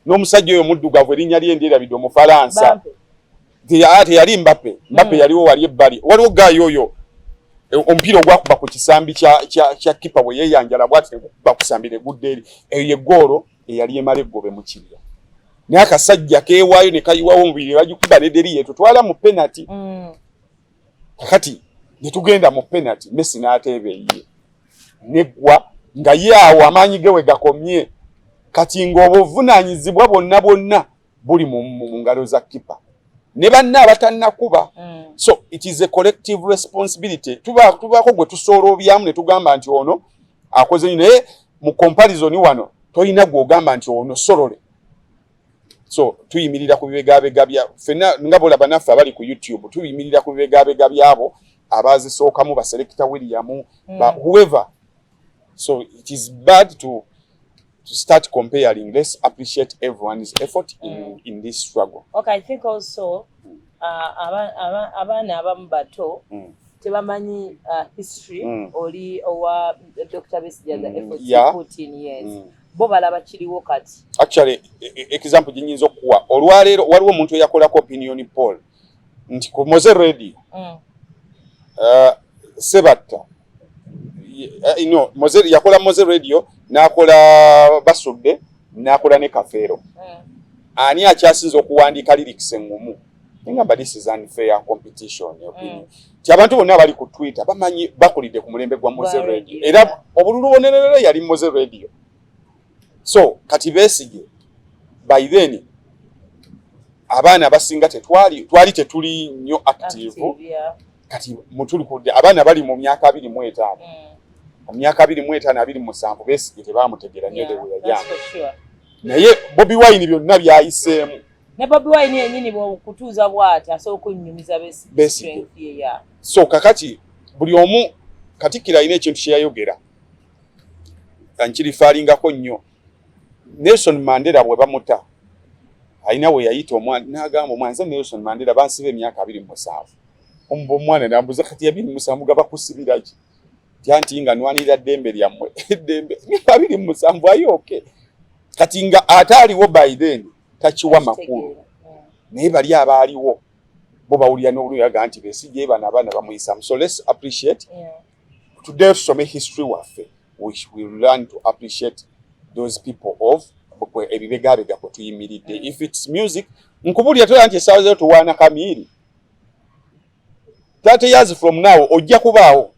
n'omusajja oyo muddugavu erinnya lye ndyerabidde Omufalansa yali Mbappe yaliwo wali ebbali waliwo gayo oyo omupiira ogwakuba ku kisambi kya kipa bwe yeyanjala bwati nekuba kusambire gudde eri eyo eggoolo eyali emala eggobe mu kibira naye akasajja keewaayo ne kayiwawo omubiri bagikuba nederi yetu twala mu penalty kakati ne tugenda mu penalty Messi n'ateeba eyiye neggwa nga ye awo amaanyi ge we gakomye kati ng'obuvunaanyizibwa bonna buli mu ngalo za kipa ne banna abatannakuba so it is a collective responsibility tubaako gwe tusooloobyamu ne tugamba nti ono akoze nnyo naye mu comparison wano toyina gw'ogamba nti ono solole so tuyimirira ku bibegabega bya ffenna nga bolaba naffe abali ku YouTube tuyimirira ku bibegabega byabo abazisookamu baselekita William whoever so it is bad to start comparing. Let's appreciate everyone's effort in this struggle. Okay, I think also abana abamu bato tebamanyi history oli owa Dr. Besigye the effort he put in years. Bo balaba kiriwo kati. Actually, example jinyinza okuwa olwaleero waliwo omuntu eyakolako opinion poll nti ku Moze Radio Sebatta Moze yakola Moze Radio nakola Basudde nakola ne Kafeero ani akyasinza okuwandiika lyrics engumu ngamba this is unfair competition opinion ti abantu bonna bali ku Twitter bamanyi bakulidde ku mulembe gwa Moze Radio era obululu bonerero yali Moze Radio so kati Besigye by then abaana basinga twali tetuli nnyo active kati mutuli kudde abaana bali mu myaka 25 mu myaka 25 27 Besigye tebamutegera nnyo dewe yajja naye Bobi Wine byonna byayiseemu ne Bobi Wine yennyini bw'okutuuza bw'ati asobola okunyumiza Besigye so kakati buli omu Katikkiro alina ekintu kye yayogera nkirifaalingako nnyo Nelson Mandela bwe bamuta alina we yayita omwana n'agamba omwana nze Nelson Mandela bansiba emyaka 27 omwana n'ambuza kati 27 gaba kusibira ki nti nga nwanirira ddembe lyammwe eddembe 27 ayoke kati nga ataaliwo by then takiwa makulu naye bali abaaliwo bo bawulira n'olulimi yaga nti Besigye bana abaana bamuyisamu so let's appreciate today tusome history waffe we will learn to appreciate those people of ebibegabega kwe tuyimiridde if it's music nkubulira tola nti esaawa zero tuwaana Kamiiri 30 years from now ojja kubaawo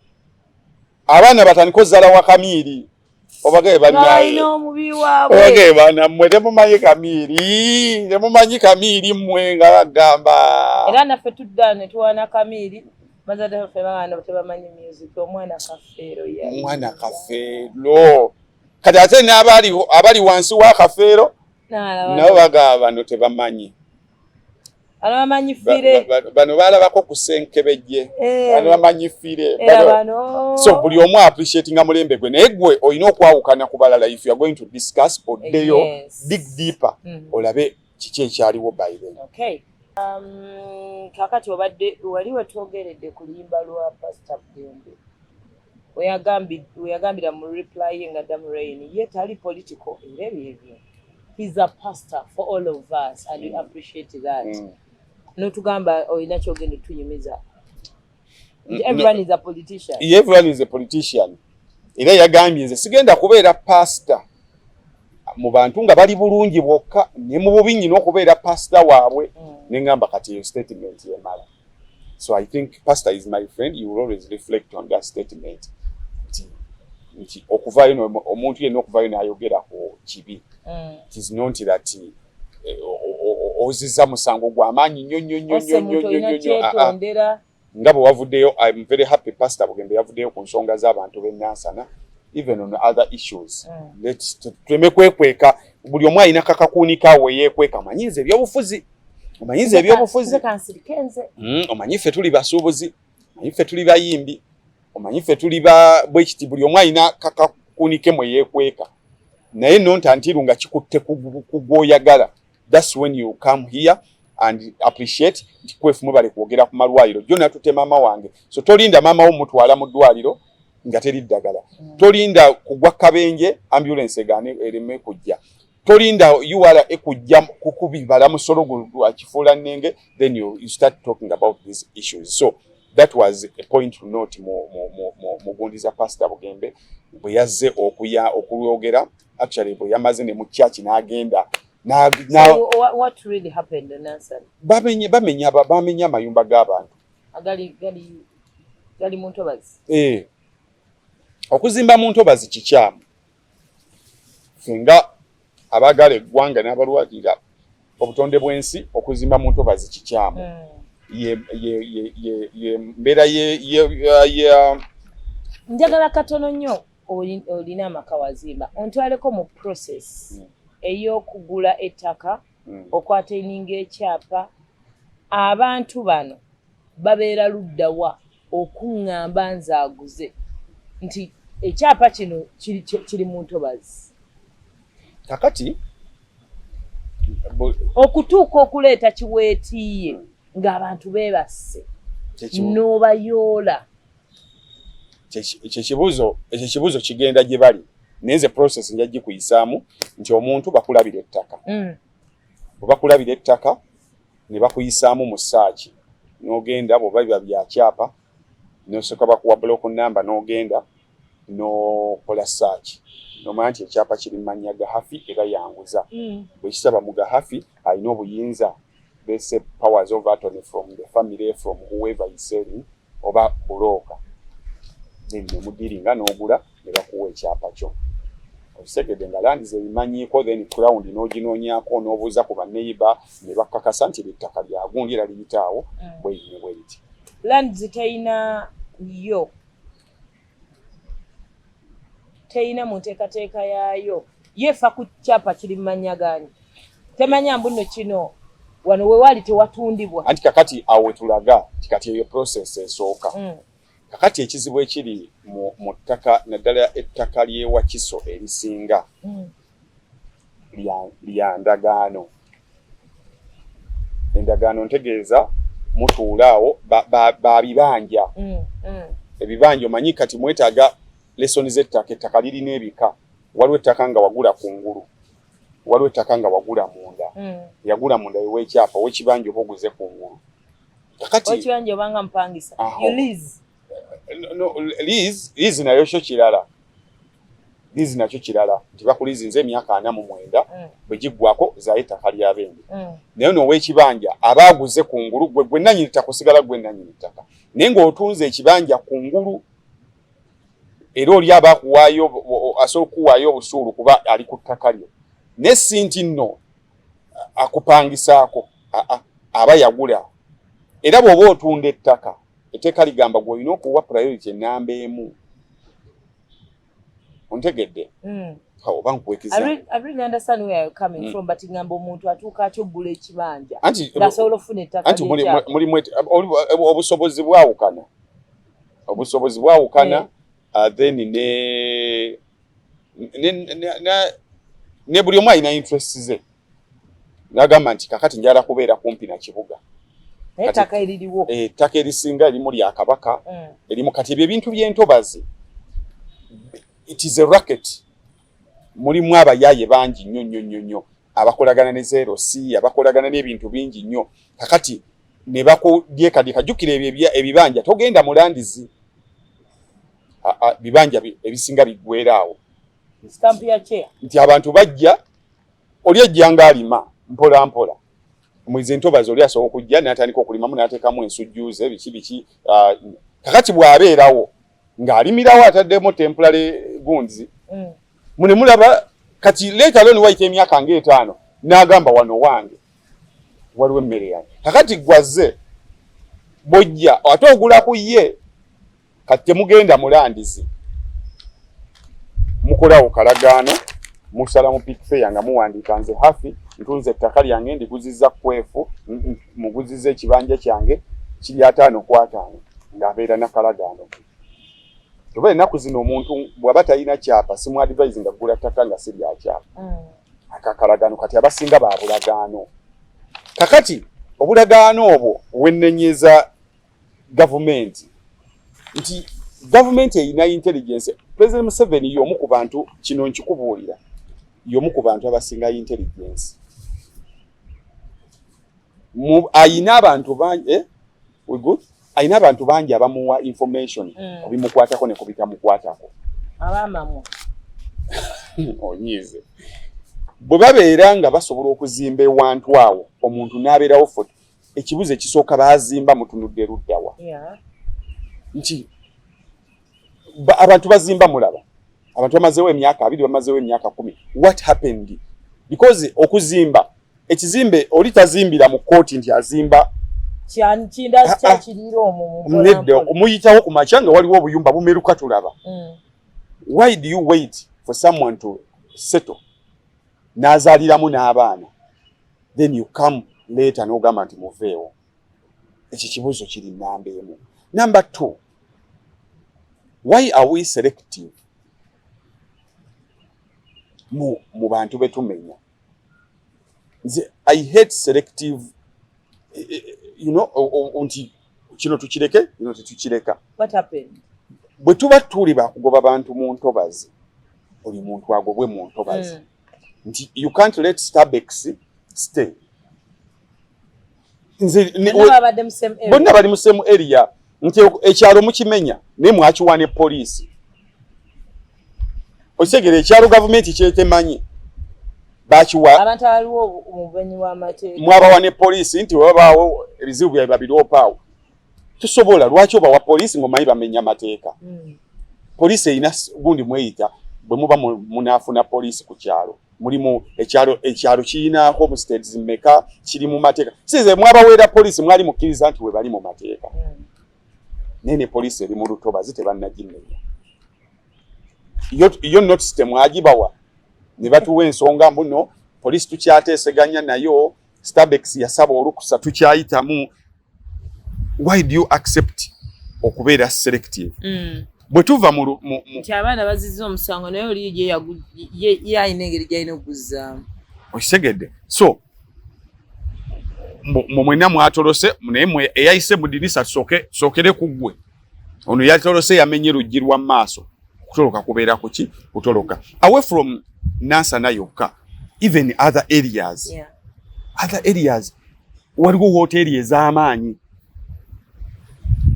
abaana batandika ozzala wa Kamiiri obagaye bana mmwe temumanyi Kamiiri mmwe nga bagamba era naffe tudda ne tuwaana Kamiiri bazadde baffe baana tebamanyi music omwana Kafeero kati ate n'abali wansi wa Kafeero nabo bagaba bano tebamanyi bamanyi fire bano balabako ku Senkebejje bano bamanyi fire so buli omu appreciating mulembe gwe naye gwe olina okwawukana ku balala if you are going to discuss oddeyo dig deeper olabe kiki ekyaliwo by then. Okay. Kakati wali wetwogeredde ku luyimba lwa Pastor Bugembe weyagambira mu reply nga Adam Rain ye tali political era ebyo he's a pastor for all of us and we appreciate that notugamba olina kyogenda tunyumiza everyone is a politician era yagambye nze sigenda kubeera pastor mu bantu nga bali bulungi bokka ne mu bubi nnyo okubeera pastor waabwe nengamba kati yo statement yemala so I think pastor is my friend you will always reflect on that statement nti okuvaayo omuntu yenna okuvaayo n'ayogera ku kibi it is not that oziza musango gw'amaanyi nnyo nga bwe wavuddeyo I'm very happy Pastor Bugembe yavuddeyo ku nsonga z'abantu b'e Nansana even on other issues tuleme kwekweka buli omu alina kakakuunika we yeekweka omanyize ebyobufuzi omanyi ffe tuli basuubuzi omanyi ffe tuli bayimbi omanyi ffe tuli bwekiti buli omu alina kakakuunike mwe yeekweka naye nontantiru nga kikutte kugwoyagala that's when you come here and appreciate kwefumu bali kwogera ku malwaliro jjo natute mama wange so tolinda mama wo mutwala mu ddwaliro nga teri ddagala tolinda kugwa kabenje ambulance egane ereme kujja tolinda URA ekujja kukubibala musolo gwa kifuula nnenge, then you start talking about these issues. So that was a point to note mugundiza Pastor Bugembe bwe yazze okulwogera. Actually bwe yamaze ne mu church n'agenda So what really happened in Nansan? bamenya amayumba g'abantu gali mu Ntobazi. Okuzimba mu Ntobazi kikyamu. Singa abagala eggwanga n'abalwalira obutonde bw'ensi, okuzimba mu Ntobazi kikyamu. Ye mbeera ye njagala katono nnyo olina amaka wazimba ontwaleko mu process ey'okugula ettaka, okwataininga ekyapa. Abantu bano babeera luddawa okuŋŋamba nze aguze nti ekyapa kino kiri mu Ntobazi. Kakati okutuuka okuleeta kiweetiiye ng'abantu beebasse n'obayoola. Ekibuuzo kigenda gye bali nenze process nja gikuyisaamu nti omuntu bakulabira ettaka. Bwe bakulabira ettaka ne bakuyisaamu mu saaki n'ogenda bw'oba biba bya kyapa n'osooka bakuwa block number n'ogenda n'okola saaki n'omanya nti ekyapa kiri mu mannya Gahafi era yanguza. Bwe kisaba mu Gahafi alina obuyinza bese powers of attorney from the family, from whoever is selling oba bulooka. Then nemudiringa n'ogula ne bakuwa ekyapa kyo. Osegedde nga landi ze bimanyiiko, then ground n'oginoonyaako n'obuuza ku baneiba ne bakakasa nti ettaka lya gundi era liyitaawo bweyiti. Land zitayina yo teyina mu nteekateeka yaayo yefa ku kyapa kiri mu mannya gaani. Temanya mbu nno kino wano we wali tewatundibwa. Anti kakati awo tulaga kati eyo process esooka. Kakati ekizibu ekiri mu ttaka naddala ettaka ly'ewa Kiso erisinga lya ndagaano. Endagaano ntegeeza mutuulaawo babibanja. Ebibanja omanyi kati mwetaaga lesoni z'ettaka. Ettaka lirina ebika. Waliwo ettaka nga wagula kungulu, waliwo ettaka nga wagula munda. Yagula munda w'ekyapa w'ekibanja oba oguze kungulu. Kakati w'ekibanja obanga mpangisa you lease. No, lease nayo kyo kirala. Lease nakyo kirala. Nti bakulizinze emyaka 49 bwe giggwako zayo ettaka lya Benge. Naye n'ow'ekibanja abaaguze kungulu gwe nannyini ttaka kusigala gwe nannyini ttaka. Naye ng'otunze ekibanja kungulu era oli abaakuwaayo asobola okuwaayo obusuulu kuba ali ku ttaka lyo. Ne sinti nno akupangisaako aba yagula. Era bw'oba otunda ettaka etteeka ligamba gwe olina okuwa priority ennamba emu. Ontegedde? Oba nkuwekiza. I really understand where you're coming from, but ngamba omuntu atuuka akyogula ekibanja ng'asobola ofuna ettaka ly'ekyapa. Mulimu obusobozi bwawukana. Obusobozi bwawukana. Then ne buli omu alina interest ze. Nagamba nti kakati njala kubeera kumpi na kibuga. Ettaka eririwo. Ettaka erisinga erimu lya Kabaka. Erimu kati ebintu by'Entobazi. It is a racket. Mulimu abayaaye bangi nnyo. Abakolagana ne Zero C, abakolagana n'ebintu bingi nnyo. Kakati ne bakudyekadika jjukira ebibanja togenda mu Landizi. Bibanja ebisinga biggweeraawo. Stamp ya chair. Nti abantu bajja oli ejjanga alima mpola mpola. Mwize Ntobazi oli asobola okujja n'atandika okulimamu n'ateekamu ensujjuuze biki kakati bw'abeerawo ng'alimirawo ataddemu temporary gunzi. Mune mulaba kati leeta loni wayita emyaka ng'etaano n'agamba wano wange waliwo emmere yange. Kakati gwazze bojja ate ogula ku ye kati temugenda mu Landizi mukolawo kalagaano musala mu pikifeya nga muwandiika nze Hafi ntunze ettaka lyange ndiguzizza kwefu muguzizza ekibanja kyange kiri 5/5 ng'abeera na kalagaano. Oba ennaku zino omuntu bw'aba talina kyapa simu advise nga ggula ttaka nga si lya kyapa. Akakalagaano kati abasinga ba bulagaano. Kakati obulagaano obwo wennenyeza gavumenti nti gavumenti erina intelligence. President Museveni y'omu ku bantu kino nkikubuulira y'omu ku bantu abasinga intelligence. Ayina abantu bangi we good ayina abantu bangi abamuwa information kubimukwatako ne kubitamukwatako abamamu onyize bwe babeera nga basobola okuzimba ewantu awo omuntu n'abeerawo foto ekibuzo ekisooka bazimba mutunudde luddawa nti abantu bazimba mulaba abantu bamazeewo emyaka 2 bamazeewo emyaka 10 what happened because okuzimba ekizimbe oli tazimbira mu kooti nti azimba kinda kyakiriro omu nedde omuyitawo ku machanga waliwo obuyumba bumeruka tulaba why do you wait for someone to settle n'azaaliramu n'abaana then you come later n'ogamba nti muveewo ekyo kibuzo kiri namba emu. Number 2, why are we selective mu bantu betumenya? I hate selective, you know, unti kino tukireke, you know, tukireka. What happened? Bwe tuba tuli bakugoba bantu mu ntobazi, oli muntu agobwe mu ntobazi. Nti you can't let Starbucks stay. Bonna bali mu same area. Nti ekyalo mukimenya ne mwakiwane police. Osegere ekyalo government kyetemanyi. Bachiwa abantu aliwo omuvenyi wa mateeka mwabawane police nti wabaawo ebizibu bya babiri opawo tusobola lwaki obawa police ngomanyi bamenya mateeka police ina gundi mweyita bwe muba munafuna police ku kyalo mulimu ekyalo kiina homesteads meka kiri mu mateeka size mwabawera police mwali mukkiriza nti we bali mu mateeka nene police eri mu lutoba zitebannagimenya yo not system agibawa ne batuwa ensonga mbuno police tukyateeseganya nayo Starbucks yasaba olukusa tukyayitamu. Why do you accept okubeera selective? Bwe tuva mu abaana bazizza omusango naye oli ye ayina engeri gy'alina okuzzaamu okisegedde. So mwena mwatolose naye mwe eyayise mu dirisa sookere ku ggwe ono yatolose yamenye luggi lwa maaso kutoloka kubeera ku ki kutoloka away from Nansana yokka, even other areas. Yeah. Other areas waliwo hoteli ez'amaanyi,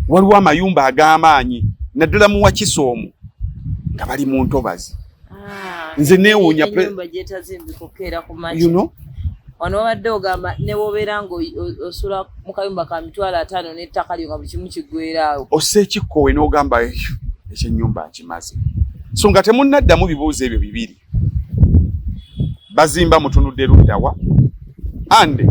waliwo amayumba ag'amaanyi naddala mu Wakisoomu nga bali mu ntobazi. Nze neewuunya ennyumba gyetazimbika okkeera ku makya. You know? Wano wabadde ogamba ne bw'obeera ng'osula mu kayumba ka $50 n'ettaka lyo nga buli kimu kiggweeraawo. Ossa ekikkowe n'ogamba ekyennyumba nkimaze. So nga temunnaddamu bibuuzo ebyo bibiri. Bazimba mutunudde luddawa ande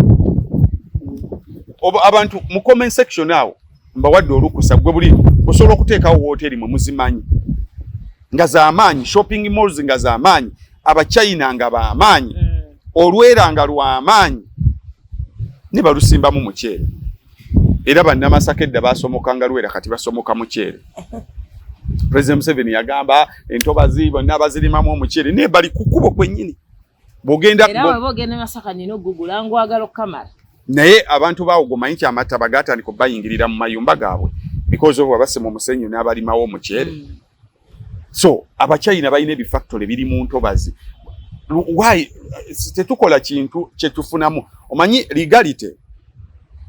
abantu mu comment section awo mbawadde olukusa gwe buli osobola okuteekawo hoteli mwe muzimanyi nga z'amaanyi, shopping malls nga z'amaanyi, Abachina nga b'amaanyi, olwera nga lw'amaanyi ne balusimbamu muceere era bannamasaka edda baasomokanga lwera kati basomoka muceere. President Museveni yagamba entobazi bonna bazirimamu omuceere ne bali ku kkubo kwennyini. Bogenda Masaka nino gugula ngwagala okamala naye abantu baawo gomanyi kya mataba gatandika bayingirira mu mayumba gaabwe because of abase mu musenyu n'abalimawo omuceere. So Abachina balina ebifactory biri mu ntobazi. Why tetukola kintu kyetufunamu? Omanyi legality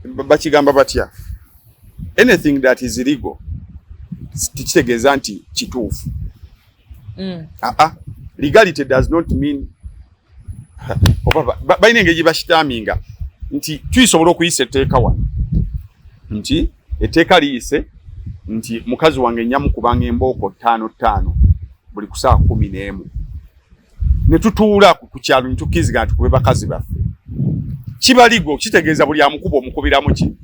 bakigamba batya, anything that is illegal tikitegeeza nti kituufu. Legality does not mean balina engeri bakitaminga nti tuyisobola okuyisa etteeka wano nti etteeka liyise nti mukazi wange nyamu kubanga embooko 5 buli ku ssaawa 11 ne tutuula ku kyalo ne tukkiriza nti kube bakazi baffe. Kibaligo kitegeeza buli amukuba omukubiramu ki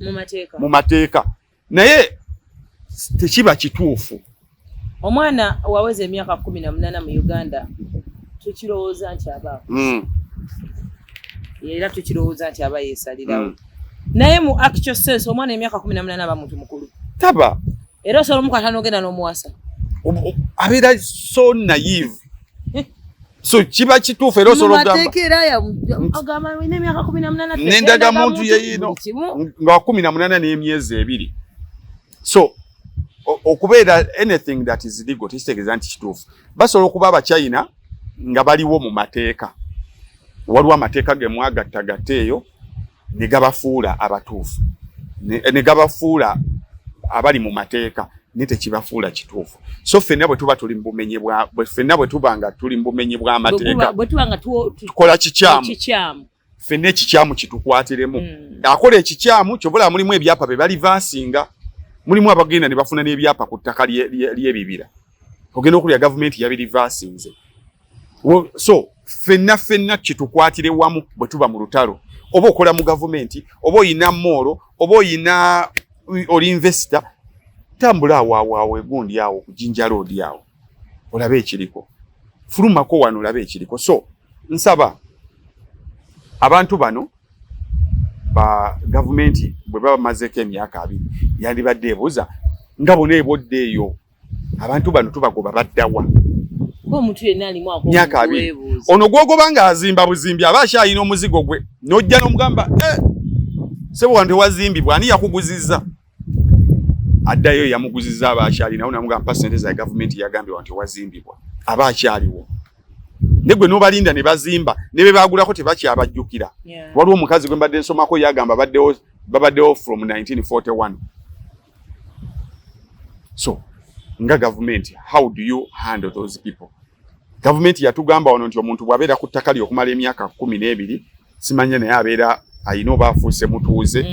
mu mateeka naye tekiba kituufu. Omwana waweza emyaka 18 mu Uganda tukirowooza nti abaawo era tukirowooza nti aba yeesalirawo naye mu actual sense omwana emyaka 18 aba muntu mukulu taba era osobola omukatano ogenda n'omuwasa abeera so naive. So kiba kituufu era osobola ogamba wina emyaka 18 nendaga muntu yeyino nga 18 n'emyezi 2. So okubeera anything that is legal tekitegeeza nti kituufu. Basobola okuba Abachina nga baliwo mu mateeka waliwo amateeka ge mwagattagateeyo ne gabafuula abatuufu ne gabafuula abali mu mateeka ne tekibafuula kituufu so ffenna bwe tuba tuli mu bumenyi bwa ffenna bwe tuba nga tuli mu bumenyi bw'amateeka tukola kikyamu ffenna ekikyamu kitukwatiremu akola ekikyamu kyobula mulimu ebyapa bye balivaasinga mulimu abagenda ne bafuna n'ebyapa ku ttaka ly'ebibira ogenda okulya gavumenti yabirivaasinze so ffenna kitukwatire wamu bwe tuba mu lutalo oba okola mu gavumenti oba oyina moolo oba oyina oli investor tambula awo egundi awo ku Jinja Road awo olabe ekiriko fulumako wano olabe ekiriko so nsaba abantu bano ba gavumenti bwe baba mazeko emyaka 2 yandibadde ebuuza nga bona ebodde eyo abantu bano tubagoba baddawa omuntu yenna alimu ako myaka 2 ono gwogobanga azimba buzimbi abasha ayina omuzigo gwe nojja n'omugamba sebo wante wazimbibwa ani yakuguzizza addayo yamuguzizza abasha alina nawo namugamba percentage ya gavumenti yagambye wanti wazimbibwa abasha aliwo negwe nobalinda ne bazimba ne be bagulako tebakyabajjukira waliwo omukazi gwe mbadde nsomako yagamba babaddewo from 1941 so nga government how do you handle those people government yatugamba wano nti omuntu bwabeera ku ttaka lyo okumala emyaka 12 simanya naye abeera ayina oba afuuse mutuuze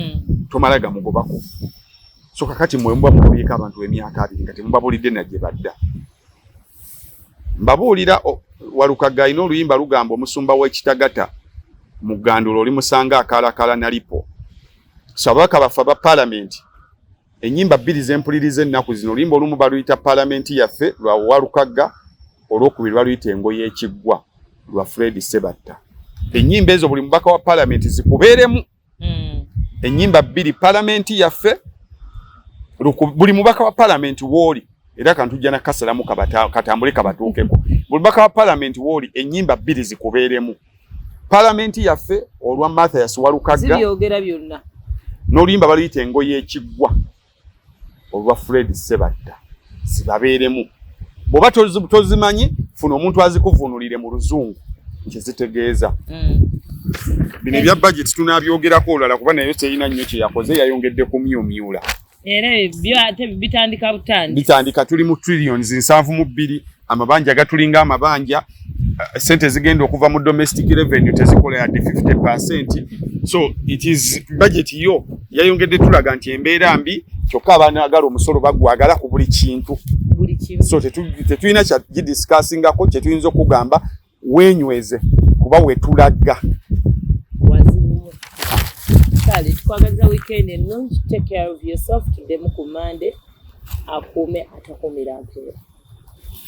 tomala gamugobako so kakati mwembwa mukubiika abantu emyaka 2 nga temubabulidde najje badda mbabuulira Walukaga alina oluyimba lugamba omusumba w'ekitagata mu Ggandulo oli musanga akalakala nalipo so ababaka bafa ba parliament ennyimba 2 z'empuliriza ennaku zino oluyimba olumu baluyita palamenti yaffe lwa Walukaga olwokubiri baluyita engo y'ekiggwa lwa Fred Sebatta ennyimba ezo buli mubaka wa parliament zikubeeremu ennyimba 2 palamenti yaffe buli mubaka wa parliament woli era kantujja na kasalamu katambule kabatuukeko buli mubaka wa parliament woli ennyimba 2 zikubeeremu palamenti yaffe olwa Mathias Walukaga zibyogera byonna n'oluyimba baluyita engo y'ekiggwa olwa Fred Sebatta zibabeeremu bw'oba tozimanyi funa omuntu azikuvunulire mu luzungu nkizitegeeza bino ebya budget tunabyogerako olala kuba nayo terina nnyo kye yakoze yayongedde kumyumyula era byo ate bitandika tuli mu trillions 72 amabanja gatulinga amabanja sente zigenda okuva mu domestic revenue tezikola yadde 50%. So it is budget yo yayongedde tulaga nti embeera mbi kyokka abaanagala omusolo bagwagala ku buli kintu. So tetulina kya discussingako kye tuyinza okugamba wenyweze kuba wetulaga. Kale tukwagaliza weekend ennungi. Take care of yourself. Tuddemu ku Monday akuume atakumira mpeera.